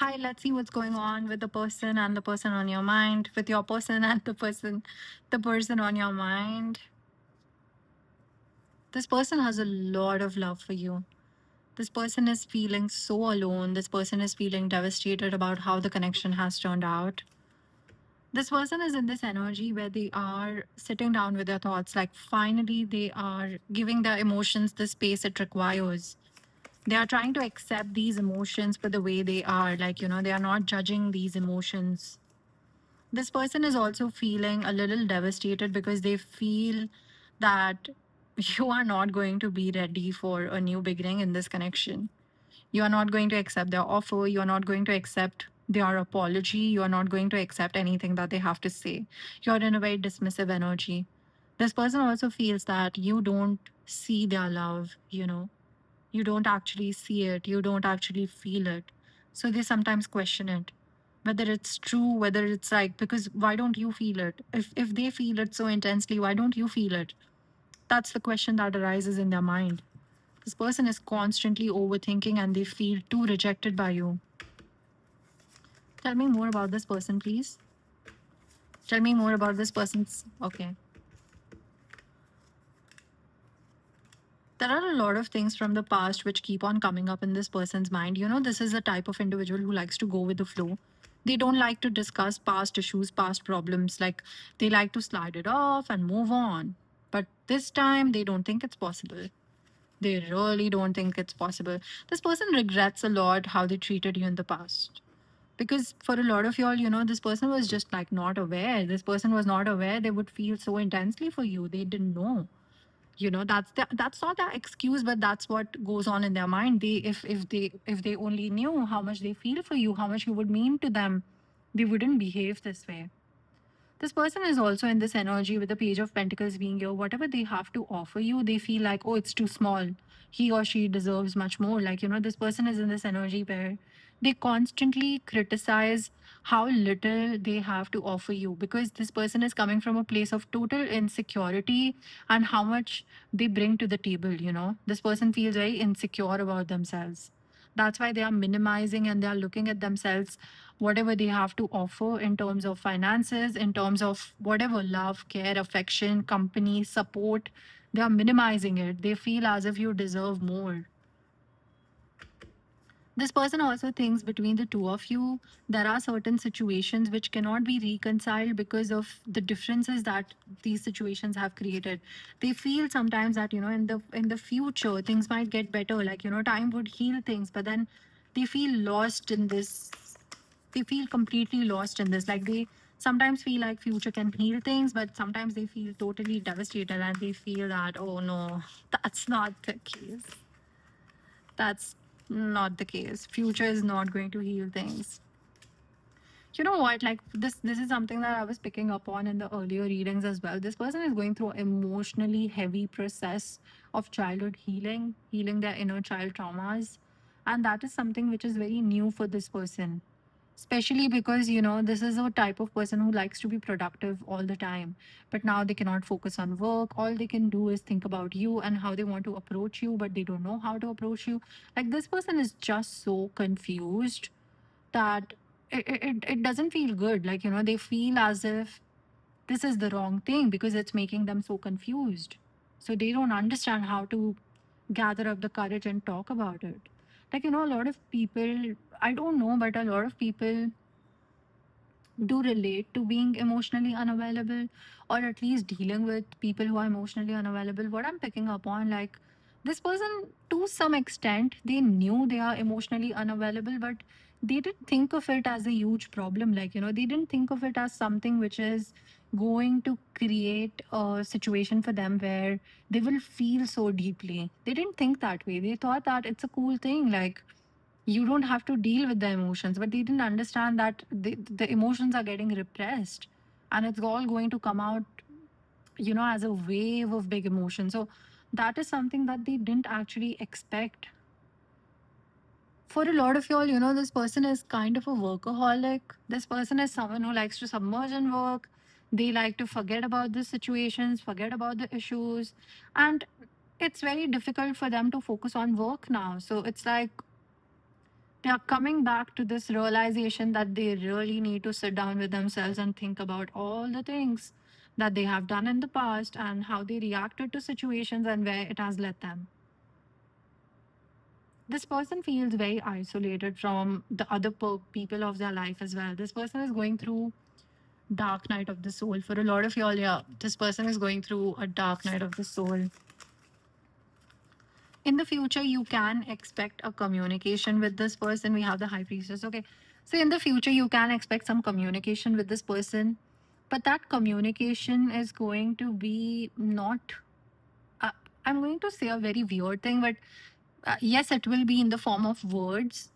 Hi, let's see what's going on with the person and the person on your mind, with your person and the person on your mind. This person has a lot of love for you. This person is feeling so alone. This person is feeling devastated about how the connection has turned out. This person is in this energy where they are sitting down with their thoughts, like finally they are giving their emotions the space it requires. They are trying to accept these emotions for the way they are. Like, they are not judging these emotions. This person is also feeling a little devastated because they feel that you are not going to be ready for a new beginning in this connection. You are not going to accept their offer. You are not going to accept their apology. You are not going to accept anything that they have to say. You're in a very dismissive energy. This person also feels that you don't see their love, you don't actually see it, you don't actually feel it. So they sometimes question it, whether it's true, whether it's like, because why don't you feel it? If they feel it so intensely, why don't you feel it? That's the question that arises in their mind. This person is constantly overthinking and they feel too rejected by you. Tell me more about this person, please. Tell me more about this person's. Okay. There are a lot of things from the past which keep on coming up in this person's mind. This is a type of individual who likes to go with the flow. They don't like to discuss past issues, past problems. Like, they like to slide it off and move on. But this time, they don't think it's possible. They really don't think it's possible. This person regrets a lot how they treated you in the past. Because for a lot of y'all, this person was just like not aware. This person was not aware they would feel so intensely for you. They didn't know. That's not the excuse, but that's what goes on in their mind. They if they only knew how much they feel for you, how much you would mean to them, they wouldn't behave this way. This person is also in this energy with the page of pentacles being here. Whatever they have to offer you, they feel like, oh, it's too small. He or she deserves much more. Like, this person is in this energy where they constantly criticize how little they have to offer you, because this person is coming from a place of total insecurity and how much they bring to the table. This person feels very insecure about themselves. That's why they are minimizing and they are looking at themselves, whatever they have to offer in terms of finances, in terms of whatever love, care, affection, company, support. They are minimizing it. They feel as if you deserve more. This person also thinks between the two of you, there are certain situations which cannot be reconciled because of the differences that these situations have created. They feel sometimes that, in the future things might get better, like, time would heal things, but then they feel lost in this. They feel completely lost in this. Like, they sometimes feel like future can heal things, but sometimes they feel totally devastated and they feel that, oh no, that's not the case. That's not the case. Future is not going to heal things. You know what? Like, this is something that I was picking up on in the earlier readings as well. This person is going through emotionally heavy process of childhood healing their inner child traumas. And that is something which is very new for this person. Especially because, this is a type of person who likes to be productive all the time. But now they cannot focus on work. All they can do is think about you and how they want to approach you, but they don't know how to approach you. Like, this person is just so confused that it doesn't feel good. Like, they feel as if this is the wrong thing because it's making them so confused. So they don't understand how to gather up the courage and talk about it. Like, a lot of people, I don't know, but a lot of people do relate to being emotionally unavailable, or at least dealing with people who are emotionally unavailable. What I'm picking up on, like, this person, to some extent, they knew they are emotionally unavailable, but they didn't think of it as a huge problem. Like, they didn't think of it as something which is going to create a situation for them where they will feel so deeply. They didn't think that way. They thought that it's a cool thing. Like, you don't have to deal with the emotions, but they didn't understand that the emotions are getting repressed and it's all going to come out, as a wave of big emotion. So that is something that they didn't actually expect. For a lot of y'all, this person is kind of a workaholic. This person is someone who likes to submerge in work. They like to forget about the situations, forget about the issues, and it's very difficult for them to focus on work now. So it's like They are coming back to this realization that they really need to sit down with themselves and think about all the things that they have done in the past and how they reacted to situations and where it has led them. This person feels very isolated from the other people of their life as well. This person is going through dark night of the soul. For a lot of y'all, yeah, this person is going through a dark night of the soul. In the future, you can expect a communication with this person. We have the high priestess. Okay. So in the future, you can expect some communication with this person, but that communication is going to be not, uh, I'm going to say a very weird thing, but yes, it will be in the form of words,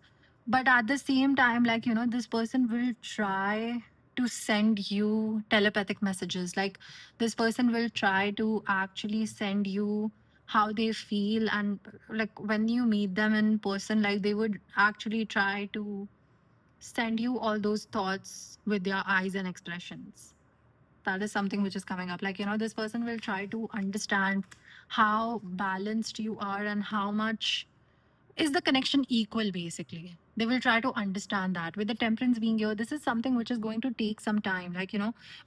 but at the same time, like, this person will try to send you telepathic messages. Like, this person will try to actually send you how they feel. And like, when you meet them in person, like, they would actually try to send you all those thoughts with their eyes and expressions. That is something which is coming up. Like, this person will try to understand how balanced you are and how much is the connection equal. Basically, they will try to understand that. With the temperance being here, this is something which is going to take some time, like,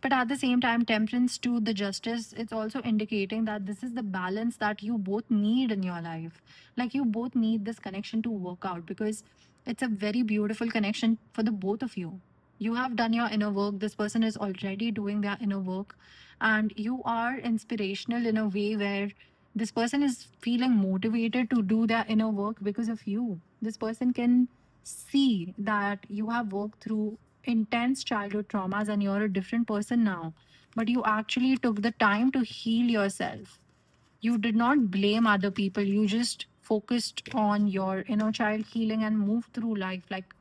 but at the same time, temperance to the justice, it's also indicating that this is the balance that you both need in your life. Like, you both need this connection to work out, because it's a very beautiful connection for the both of you. You have done your inner work, this person is already doing their inner work, and you are inspirational in a way where this person is feeling motivated to do their inner work because of you. This person can see that you have worked through intense childhood traumas and you're a different person now. But you actually took the time to heal yourself. You did not blame other people. You just focused on your inner child healing and moved through life. Like,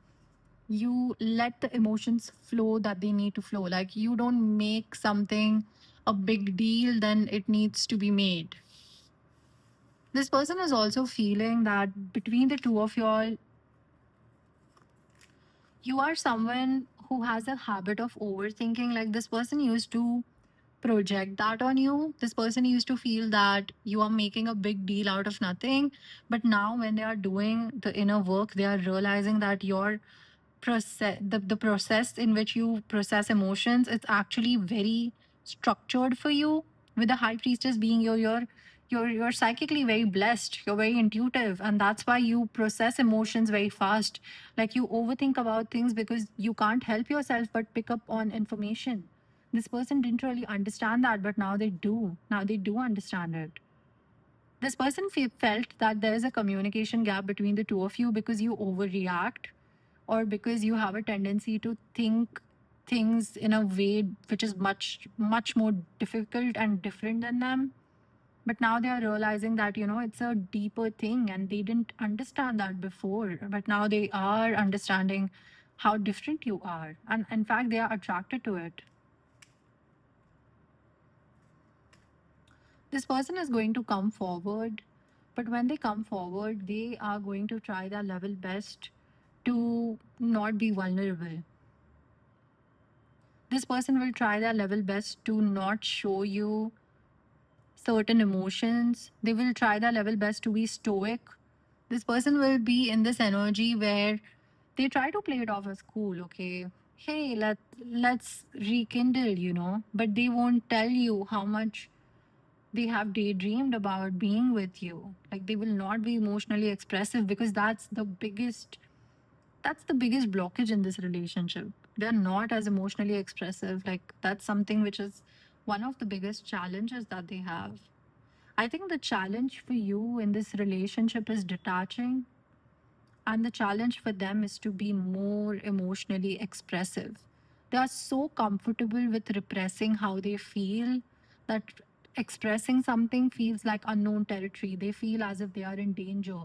you let the emotions flow that they need to flow. Like, you don't make something a big deal, then it needs to be made. This person is also feeling that between the two of y'all, you are someone who has a habit of overthinking. Like, this person used to project that on you. This person used to feel that you are making a big deal out of nothing. But now, when they are doing the inner work, they are realizing that your the process in which you process emotions, it's actually very structured for you. With the high priestess being you're psychically very blessed, you're very intuitive, and that's why you process emotions very fast. Like, you overthink about things because you can't help yourself but pick up on information. This person didn't really understand that, but now they do understand it. This person felt that there is a communication gap between the two of you because you overreact, or because you have a tendency to think things in a way which is much, much more difficult and different than them. But now they are realizing that, it's a deeper thing and they didn't understand that before. But now they are understanding how different you are. And in fact, they are attracted to it. This person is going to come forward, but when they come forward, they are going to try their level best to not be vulnerable. This person will try their level best to not show you certain emotions. They will try their level best to be stoic. This person will be in this energy where they try to play it off as cool, okay? Hey, let's rekindle, but they won't tell you how much they have daydreamed about being with you. Like, they will not be emotionally expressive because that's the biggest blockage in this relationship. They're not as emotionally expressive. Like, that's something which is one of the biggest challenges that they have. I think the challenge for you in this relationship is detaching, and the challenge for them is to be more emotionally expressive. They are so comfortable with repressing how they feel that expressing something feels like unknown territory. They feel as if they are in danger.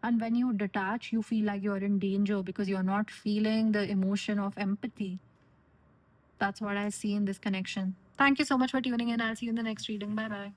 And when you detach, you feel like you're in danger because you're not feeling the emotion of empathy. That's what I see in this connection. Thank you so much for tuning in. I'll see you in the next reading. Bye bye.